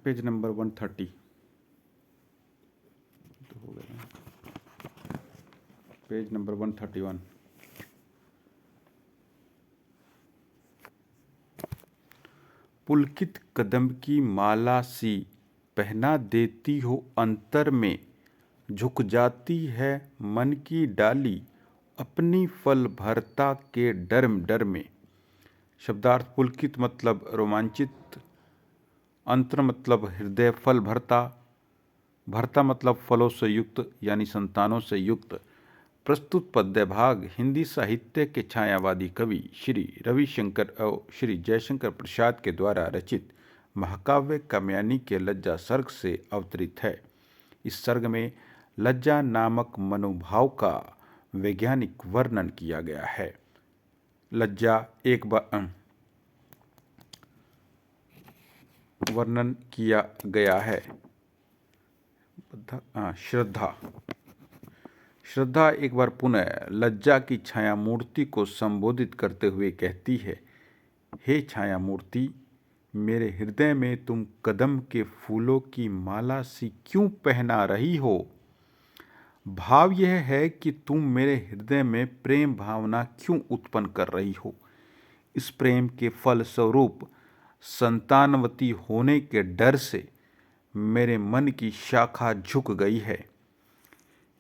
Page number 130 तो हो गया ना, पेज नंबर 131। पुलकित कदम की माला सी पहना देती हो अंतर में, झुक जाती है मन की डाली अपनी फल भरता के डर डर में। शब्दार्थ: पुलकित मतलब रोमांचित, अंतर मतलब हृदय, फल भरता, भरता मतलब फलों से युक्त यानी संतानों से युक्त। प्रस्तुत पद्य भाग हिंदी साहित्य के छायावादी कवि श्री रविशंकर और श्री जयशंकर प्रसाद के द्वारा रचित महाकाव्य कात्यायनी के लज्जा सर्ग से अवतरित है। इस सर्ग में लज्जा नामक मनोभाव का वैज्ञानिक वर्णन किया गया है। लज्जा एक बार वर्णन किया गया है। श्रद्धा श्रद्धा एक बार पुनः लज्जा की छाया मूर्ति को संबोधित करते हुए कहती है, हे छाया मूर्ति, मेरे हृदय में तुम कदम के फूलों की माला सी क्यों पहना रही हो? भाव यह है कि तुम मेरे हृदय में प्रेम भावना क्यों उत्पन्न कर रही हो? इस प्रेम के फल स्वरूप संतानवती होने के डर से मेरे मन की शाखा झुक गई है।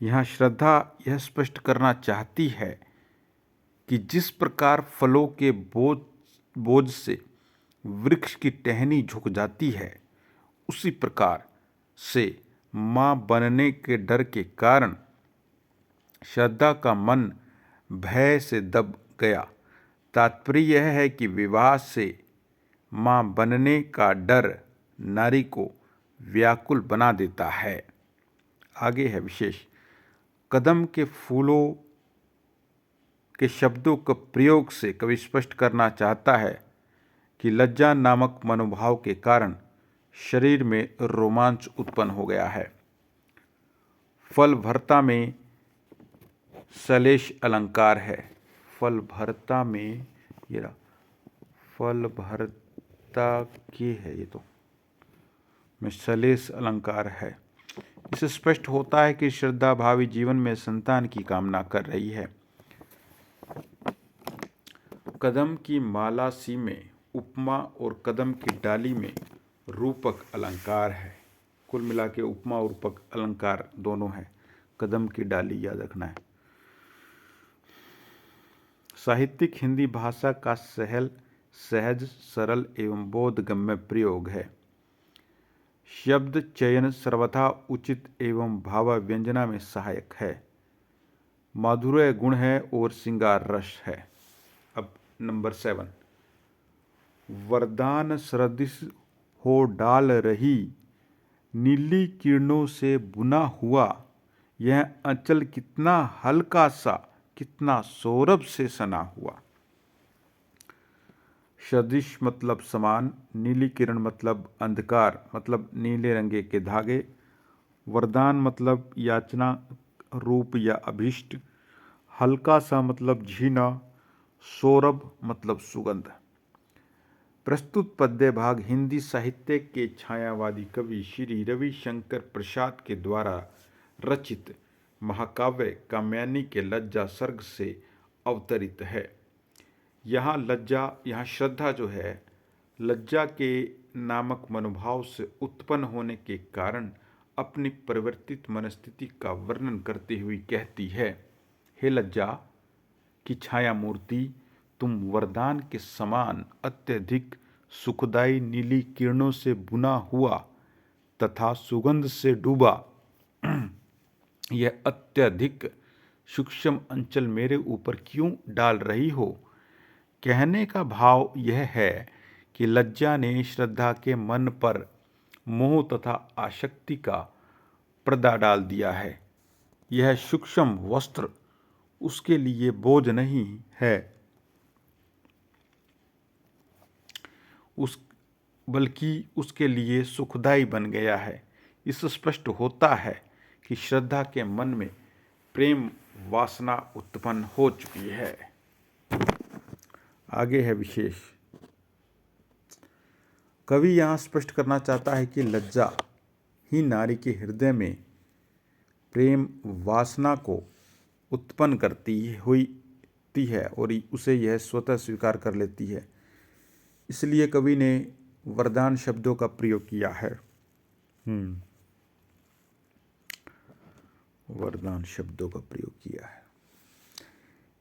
यहाँ श्रद्धा यह स्पष्ट करना चाहती है कि जिस प्रकार फलों के बोझ से वृक्ष की टहनी झुक जाती है, उसी प्रकार से मां बनने के डर के कारण श्रद्धा का मन भय से दब गया। तात्पर्य यह है कि विवाह से मां बनने का डर नारी को व्याकुल बना देता है। आगे है विशेष। कदम के फूलों के शब्दों के प्रयोग से कवि स्पष्ट करना चाहता है कि लज्जा नामक मनोभाव के कारण शरीर में रोमांच उत्पन्न हो गया है। फल भरता में सलेश अलंकार है। फल भरता में ये रहा, फल भरता के है, ये तो में सलेश अलंकार है। इससे स्पष्ट होता है कि श्रद्धा भावी जीवन में संतान की कामना कर रही है। कदम की माला सी में उपमा और कदम की डाली में रूपक अलंकार है। कुल मिला के उपमा और रूपक अलंकार दोनों है। कदम की डाली याद रखना है। साहित्यिक हिंदी भाषा का सहज सरल एवं बोधगम्य प्रयोग है। शब्द चयन सर्वथा उचित एवं भावाव्यंजना में सहायक है। माधुर्य गुण है और श्रृंगार रस है। अब नंबर 7। वरदान सदृश हो डाल रही नीली किरणों से बुना हुआ, यह अंचल कितना हल्का सा, कितना सौरभ से सना हुआ। सदृश मतलब समान, नीली किरण मतलब अंधकार, मतलब नीले रंगे के धागे, वरदान मतलब याचना रूप या अभीष्ट, हल्का सा मतलब झीना, सौरभ मतलब सुगंध। प्रस्तुत पद्य भाग हिंदी साहित्य के छायावादी कवि श्री रविशंकर प्रसाद के द्वारा रचित महाकाव्य कात्यायनी के लज्जा सर्ग से अवतरित है। यहाँ श्रद्धा जो है, लज्जा के नामक मनोभाव से उत्पन्न होने के कारण अपनी परिवर्तित मनस्थिति का वर्णन करते हुए कहती है, हे लज्जा की छाया मूर्ति, तुम वरदान के समान अत्यधिक सुखदायी नीली किरणों से बुना हुआ तथा सुगंध से डूबा यह अत्यधिक सूक्ष्म अंचल मेरे ऊपर क्यों डाल रही हो? कहने का भाव यह है कि लज्जा ने श्रद्धा के मन पर मोह तथा आसक्ति का पर्दा डाल दिया है। यह सूक्ष्म वस्त्र उसके लिए बोझ नहीं है, बल्कि उसके लिए सुखदायी बन गया है। इससे स्पष्ट होता है कि श्रद्धा के मन में प्रेम वासना उत्पन्न हो चुकी है। आगे है विशेष। कवि यहाँ स्पष्ट करना चाहता है कि लज्जा ही नारी के हृदय में प्रेम वासना को उत्पन्न करती है और उसे यह स्वतः स्वीकार कर लेती है। इसलिए कवि ने वरदान शब्दों का प्रयोग किया है। वरदान शब्दों का प्रयोग किया है।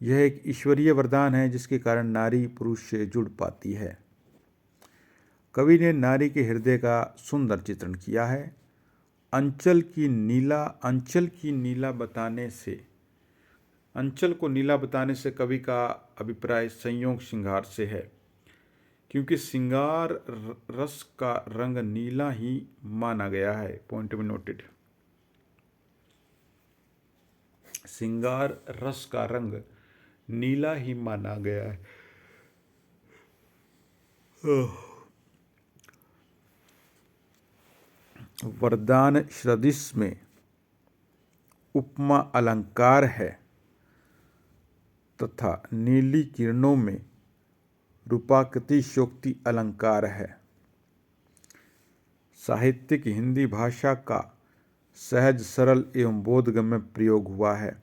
यह एक ईश्वरीय वरदान है जिसके कारण नारी पुरुष से जुड़ पाती है। कवि ने नारी के हृदय का सुंदर चित्रण किया है। अंचल को नीला बताने से कवि का अभिप्राय संयोग श्रृंगार से है, क्योंकि श्रृंगार रस का रंग नीला ही माना गया है। पॉइंट में नोटेड। श्रृंगार रस का रंग नीला ही माना गया है। वरदान सदृश में उपमा अलंकार है तथा नीली किरणों में रूपाकृतिशोक्ति अलंकार है। साहित्यिक हिंदी भाषा का सहज, सरल एवं बोधगम्य प्रयोग हुआ है।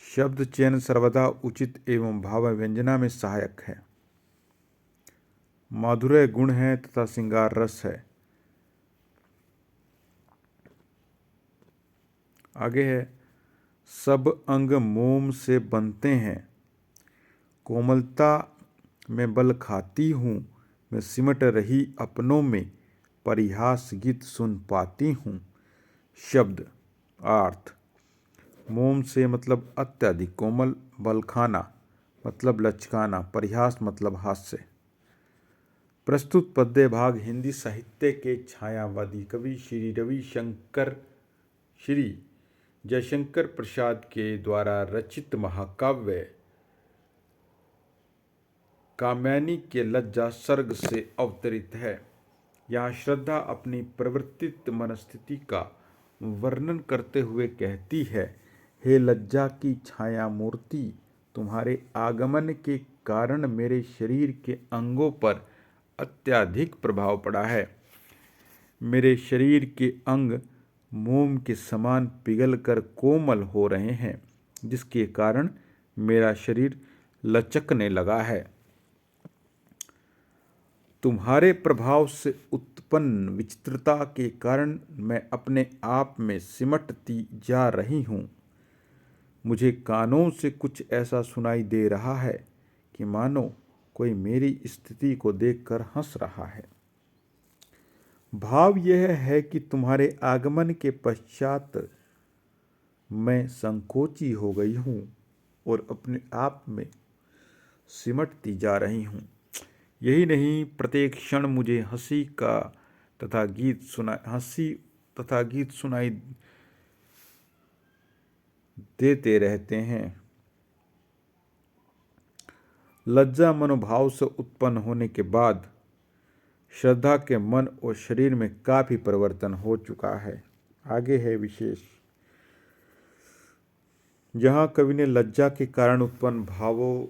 शब्द चयन सर्वदा उचित एवं भावव्यंजना में सहायक है। माधुर्य गुण है तथा श्रृंगार रस है। आगे है, सब अंग मोम से बनते हैं, कोमलता में बल खाती हूँ, मैं सिमट रही अपनों में, परिहास गीत सुन पाती हूँ। शब्द अर्थ, मोम से मतलब अत्यधिक कोमल, बल खाना मतलब लचकाना, परिहास मतलब हास्य। प्रस्तुत पद्य भाग हिंदी साहित्य के छायावादी कवि श्री जयशंकर प्रसाद के द्वारा रचित महाकाव्य कामयानी के लज्जा सर्ग से अवतरित है। यहाँ श्रद्धा अपनी परिवर्तित मनस्थिति का वर्णन करते हुए कहती है, हे लज्जा की छाया मूर्ति, तुम्हारे आगमन के कारण मेरे शरीर के अंगों पर अत्यधिक प्रभाव पड़ा है। मेरे शरीर के अंग मोम के समान पिघलकर कोमल हो रहे हैं, जिसके कारण मेरा शरीर लचकने लगा है। तुम्हारे प्रभाव से उत्पन्न विचित्रता के कारण मैं अपने आप में सिमटती जा रही हूँ। मुझे कानों से कुछ ऐसा सुनाई दे रहा है कि मानो कोई मेरी स्थिति को देखकर हंस रहा है। भाव यह है कि तुम्हारे आगमन के पश्चात मैं संकोची हो गई हूँ और अपने आप में सिमटती जा रही हूँ। यही नहीं, प्रत्येक क्षण मुझे हंसी तथा गीत सुनाई देते रहते हैं। लज्जा मनोभाव से उत्पन्न होने के बाद श्रद्धा के मन और शरीर में काफी परिवर्तन हो चुका है। आगे है विशेष। जहाँ कवि ने लज्जा के कारण उत्पन्न भावों,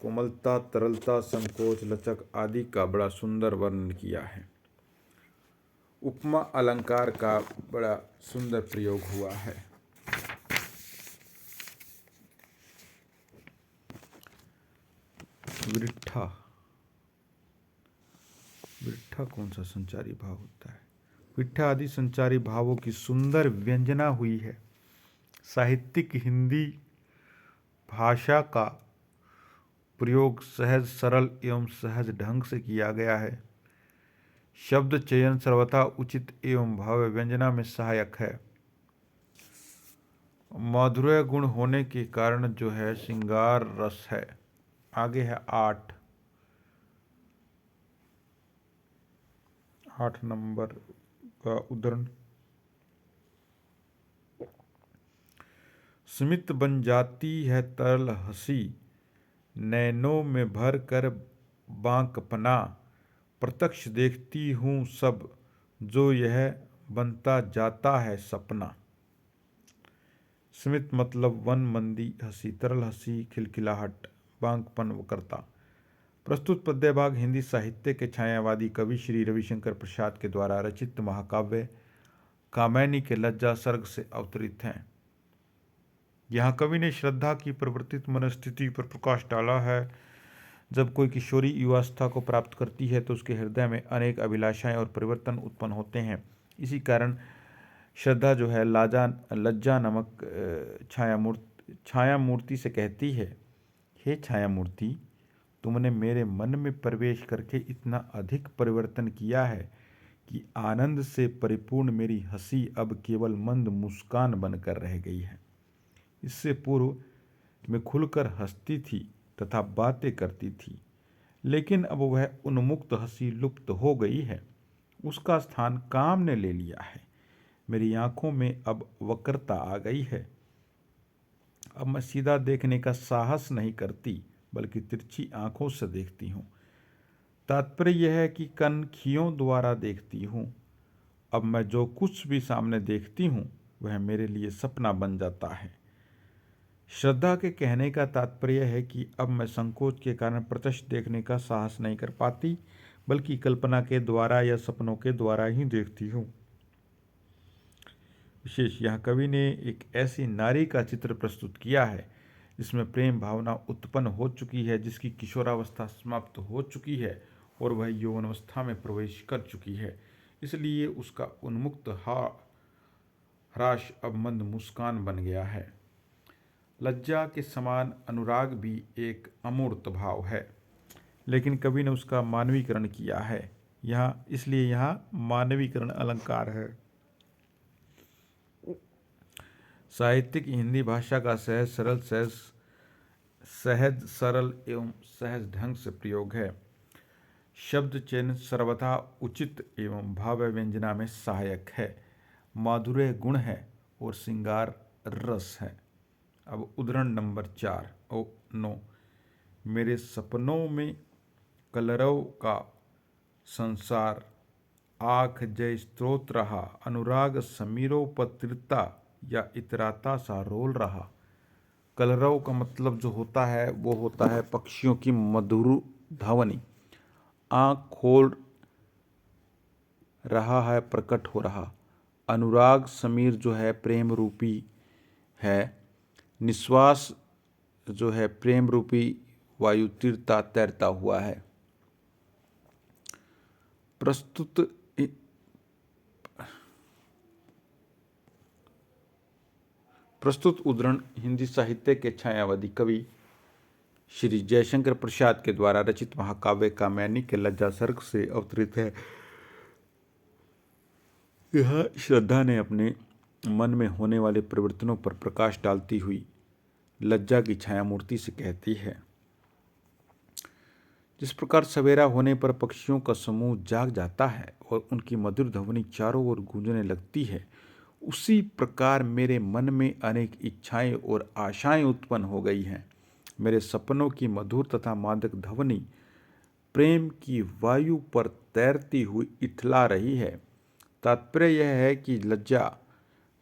कोमलता, तरलता, संकोच, लचक आदि का बड़ा सुंदर वर्णन किया है। उपमा अलंकार का बड़ा सुंदर प्रयोग हुआ है। विरठा कौन सा संचारी भाव होता है? विट्ठा आदि संचारी भावों की सुंदर व्यंजना हुई है। साहित्यिक हिंदी भाषा का प्रयोग सहज, सरल एवं सहज ढंग से किया गया है। शब्द चयन सर्वथा उचित एवं भाव व्यंजना में सहायक है। माधुर्य गुण होने के कारण जो है श्रृंगार रस है। आगे है 8 नंबर का उदाहरण। स्मित बन जाती है तरल हंसी, नैनों में भर कर बांकपना, प्रत्यक्ष देखती हूँ सब जो यह बनता जाता है सपना। स्मित मतलब वन मंदी हंसी, तरल हंसी खिलखिलाहट, बांकपन करता, प्रस्तुत पद्य भाग हिंदी साहित्य के छायावादी कवि श्री रविशंकर प्रसाद के द्वारा रचित महाकाव्य कामैनी के लज्जा सर्ग से अवतरित हैं। यहाँ कवि ने श्रद्धा की परिवर्तित मनस्थिति पर प्रकाश डाला है। जब कोई किशोरी युवावस्था को प्राप्त करती है तो उसके हृदय में अनेक अभिलाषाएं और परिवर्तन उत्पन्न होते हैं। इसी कारण श्रद्धा जो है लज्जा नामक छाया मूर्ति से कहती है, हे छाया मूर्ति, तुमने मेरे मन में प्रवेश करके इतना अधिक परिवर्तन किया है कि आनंद से परिपूर्ण मेरी हंसी अब केवल मंद मुस्कान बनकर रह गई है। इससे पूर्व मैं खुलकर हंसती थी तथा बातें करती थी, लेकिन अब वह उन्मुक्त हंसी लुप्त हो गई है। उसका स्थान काम ने ले लिया है। मेरी आंखों में अब वक्रता आ गई है। अब मैं सीधा देखने का साहस नहीं करती, बल्कि तिरछी आंखों से देखती हूँ। तात्पर्य यह है कि कनखियों द्वारा देखती हूँ। अब मैं जो कुछ भी सामने देखती हूँ वह मेरे लिए सपना बन जाता है। श्रद्धा के कहने का तात्पर्य है कि अब मैं संकोच के कारण प्रत्यक्ष देखने का साहस नहीं कर पाती, बल्कि कल्पना के द्वारा या सपनों के द्वारा ही देखती हूँ। विशेष यहाँ कवि ने एक ऐसी नारी का चित्र प्रस्तुत किया है जिसमें प्रेम भावना उत्पन्न हो चुकी है, जिसकी किशोरावस्था समाप्त हो चुकी है और वह यौवनावस्था में प्रवेश कर चुकी है। इसलिए उसका उन्मुक्त हराश अब मंद मुस्कान बन गया है। लज्जा के समान अनुराग भी एक अमूर्त भाव है, लेकिन कवि ने उसका मानवीकरण किया है। इसलिए यहाँ मानवीकरण अलंकार है। साहित्यिक हिंदी भाषा का सहज सरल एवं सहज ढंग से प्रयोग है। शब्द चयन सर्वथा उचित एवं भाव व्यंजना में सहायक है। माधुर्य गुण है और श्रृंगार रस है। अब उदाहरण नंबर 9। मेरे सपनों में कलरव का संसार आँख जय स्त्रोत रहा, अनुराग समीरोपत्रिता या इतराता सा रोल रहा। कलरव का मतलब जो होता है वो होता है पक्षियों की मधुर ध्वनि। आँख खोल रहा है, प्रकट हो रहा। अनुराग समीर जो है प्रेम रूपी है। निश्वास जो है प्रेम रूपी वायु तीरता तैरता हुआ है। प्रस्तुत उद्धरण हिंदी साहित्य के छायावादी कवि श्री जयशंकर प्रसाद के द्वारा रचित महाकाव्य कामैनी के लज्जा सर्ग से अवतरित है। यह श्रद्धा ने अपने मन में होने वाले परिवर्तनों पर प्रकाश डालती हुई लज्जा की छाया मूर्ति से कहती है, जिस प्रकार सवेरा होने पर पक्षियों का समूह जाग जाता है और उनकी मधुर ध्वनि चारों ओर गूंजने लगती है, उसी प्रकार मेरे मन में अनेक इच्छाएं और आशाएं उत्पन्न हो गई हैं। मेरे सपनों की मधुर तथा मादक ध्वनि प्रेम की वायु पर तैरती हुई इथला रही है। तात्पर्य यह है कि लज्जा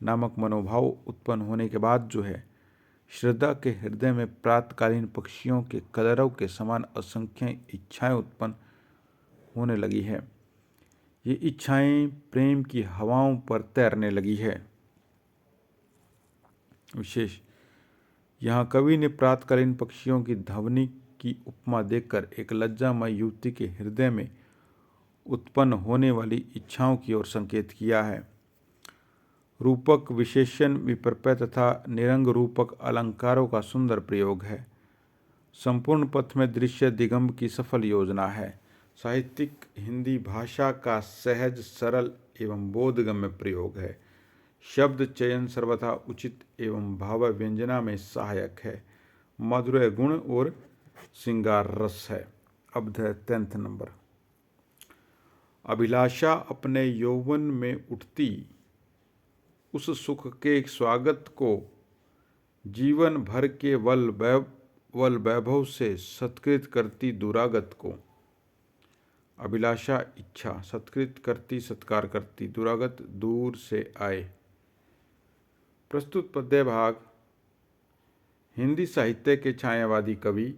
नामक मनोभाव उत्पन्न होने के बाद जो है श्रद्धा के हृदय में प्रातकालीन पक्षियों के कलरव के समान असंख्य इच्छाएं उत्पन्न होने लगी है। ये इच्छाएं प्रेम की हवाओं पर तैरने लगी है। विशेष यहाँ कवि ने प्रातकालीन पक्षियों की ध्वनि की उपमा देकर एक लज्जामय युवती के हृदय में उत्पन्न होने वाली इच्छाओं की ओर संकेत किया है। रूपक विशेषण विपर्यय तथा निरंग रूपक अलंकारों का सुंदर प्रयोग है। संपूर्ण पथ में दृश्य दिगंब की सफल योजना है। साहित्यिक हिंदी भाषा का सहज सरल एवं बोधगम्य प्रयोग है। शब्द चयन सर्वथा उचित एवं भाव व्यंजना में सहायक है। माधुर्य गुण और श्रृंगार रस है। अब 10th नंबर। अभिलाषा अपने यौवन में उठती उस सुख के स्वागत को जीवन भर के वल वैभव से सत्कृत करती दुरागत को। अभिलाषा इच्छा, सत्कृत करती सत्कार करती, दुरागत दूर से आए। प्रस्तुत पद्य भाग हिंदी साहित्य के छायावादी कवि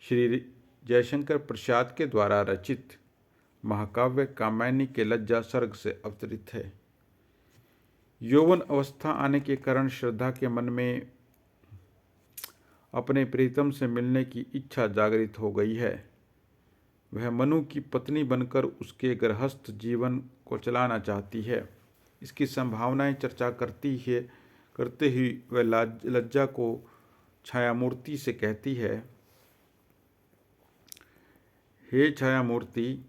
श्री जयशंकर प्रसाद के द्वारा रचित महाकाव्य कात्यायनी के लज्जा सर्ग से अवतरित है। यौवन अवस्था आने के कारण श्रद्धा के मन में अपने प्रीतम से मिलने की इच्छा जागृत हो गई है। वह मनु की पत्नी बनकर उसके गृहस्थ जीवन को चलाना चाहती है। इसकी संभावनाएं चर्चा करते ही वह लज्जा को छायामूर्ति से कहती है, हे छायामूर्ति,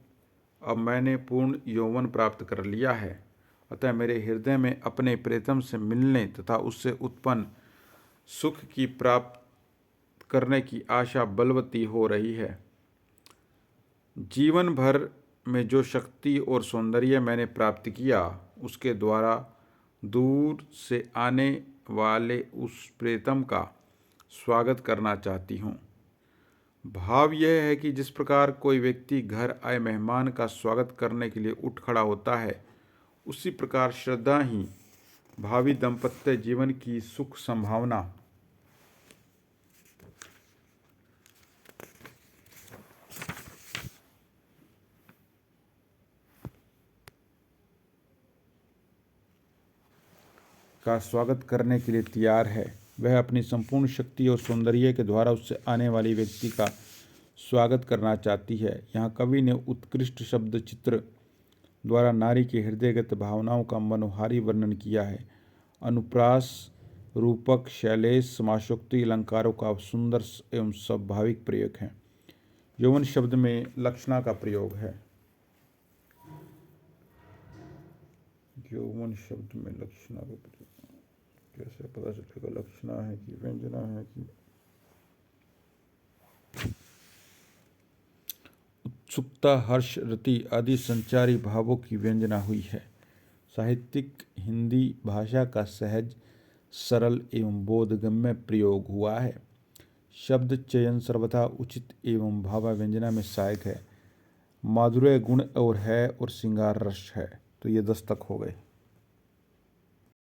अब मैंने पूर्ण यौवन प्राप्त कर लिया है, अतः मेरे हृदय में अपने प्रीतम से मिलने तथा उससे उत्पन्न सुख की प्राप्त करने की आशा बलवती हो रही है। जीवन भर में जो शक्ति और सौंदर्य मैंने प्राप्त किया, उसके द्वारा दूर से आने वाले उस प्रीतम का स्वागत करना चाहती हूँ। भाव यह है कि जिस प्रकार कोई व्यक्ति घर आए मेहमान का स्वागत करने के लिए उठ खड़ा होता है, उसी प्रकार श्रद्धा ही भावी दाम्पत्य जीवन की सुख संभावना का स्वागत करने के लिए तैयार है। वह अपनी संपूर्ण शक्ति और सौंदर्य के द्वारा उससे आने वाली व्यक्ति का स्वागत करना चाहती है। यहाँ कवि ने उत्कृष्ट शब्द चित्र द्वारा नारी के हृदयगत भावनाओं का मनोहारी वर्णन किया है। अनुप्रास, रूपक, शैलेश, समासोक्ति अलंकारों का सुंदर एवं स्वाभाविक प्रयोग है। यौवन शब्द में लक्षणा का प्रयोग है। यौवन शब्द में लक्षणा का प्रयोग कैसे पता चलेगा? लक्षणा है कि व्यंजना है कि उत्सुकता, हर्ष, रति आदि संचारी भावों की व्यंजना हुई है। साहित्यिक हिंदी भाषा का सहज, सरल एवं बोधगम्य प्रयोग हुआ है। शब्द चयन सर्वथा उचित एवं भावाव्यंजना में सहायक है। माधुर्य गुण और है और श्रृंगार रस है। तो ये दस्तक हो गए।